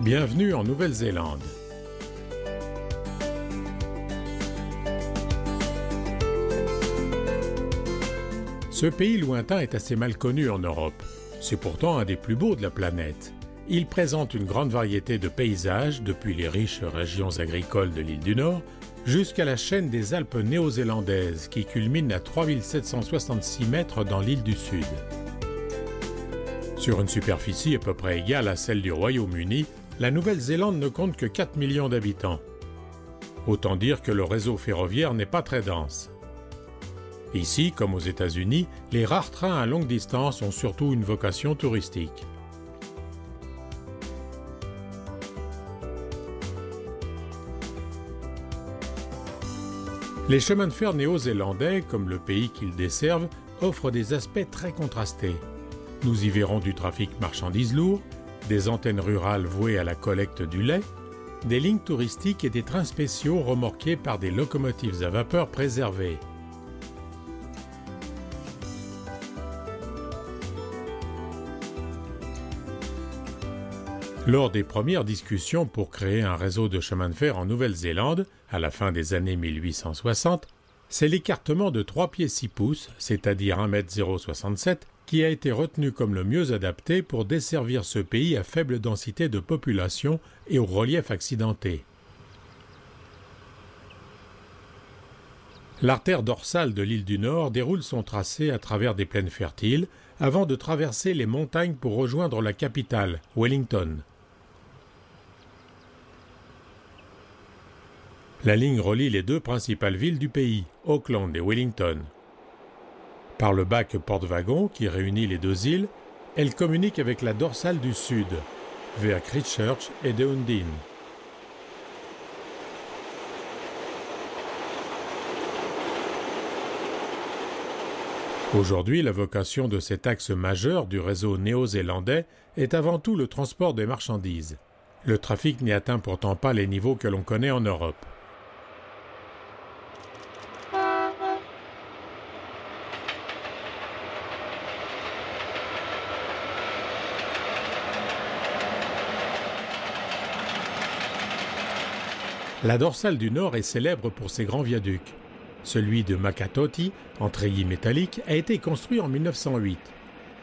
Bienvenue en Nouvelle-Zélande. Ce pays lointain est assez mal connu en Europe. C'est pourtant un des plus beaux de la planète. Il présente une grande variété de paysages, depuis les riches régions agricoles de l'île du Nord jusqu'à la chaîne des Alpes néo-zélandaises qui culmine à 3766 mètres dans l'île du Sud. Sur une superficie à peu près égale à celle du Royaume-Uni, la Nouvelle-Zélande ne compte que 4 millions d'habitants. Autant dire que le réseau ferroviaire n'est pas très dense. Ici, comme aux États-Unis, les rares trains à longue distance ont surtout une vocation touristique. Les chemins de fer néo-zélandais, comme le pays qu'ils desservent, offrent des aspects très contrastés. Nous y verrons du trafic marchandises lourd, des antennes rurales vouées à la collecte du lait, des lignes touristiques et des trains spéciaux remorqués par des locomotives à vapeur préservées. Lors des premières discussions pour créer un réseau de chemin de fer en Nouvelle-Zélande, à la fin des années 1860, c'est l'écartement de 3 pieds 6 pouces, c'est-à-dire 1,67 m, qui a été retenu comme le mieux adapté pour desservir ce pays à faible densité de population et au relief accidenté. L'artère dorsale de l'île du Nord déroule son tracé à travers des plaines fertiles avant de traverser les montagnes pour rejoindre la capitale, Wellington. La ligne relie les deux principales villes du pays, Auckland et Wellington. Par le bac porte-wagon qui réunit les deux îles, elle communique avec la dorsale du Sud, vers Christchurch et Dunedin. Aujourd'hui, la vocation de cet axe majeur du réseau néo-zélandais est avant tout le transport des marchandises. Le trafic n'y atteint pourtant pas les niveaux que l'on connaît en Europe. La dorsale du Nord est célèbre pour ses grands viaducs. Celui de Makatoti, en treillis métallique, a été construit en 1908.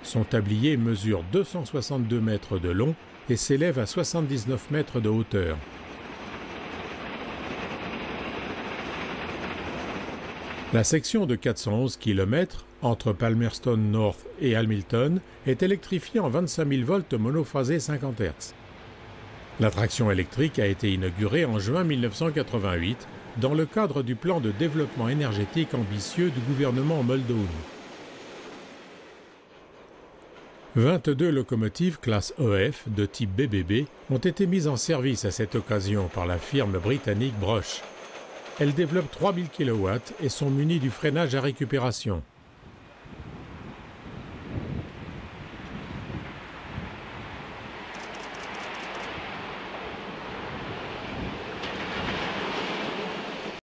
Son tablier mesure 262 mètres de long et s'élève à 79 mètres de hauteur. La section de 411 km entre Palmerston North et Hamilton est électrifiée en 25 000 volts monophasé 50 Hz. La traction électrique a été inaugurée en juin 1988 dans le cadre du plan de développement énergétique ambitieux du gouvernement moldone. 22 locomotives classe EF de type BBB ont été mises en service à cette occasion par la firme britannique Brush. Elles développent 3000 kW et sont munies du freinage à récupération.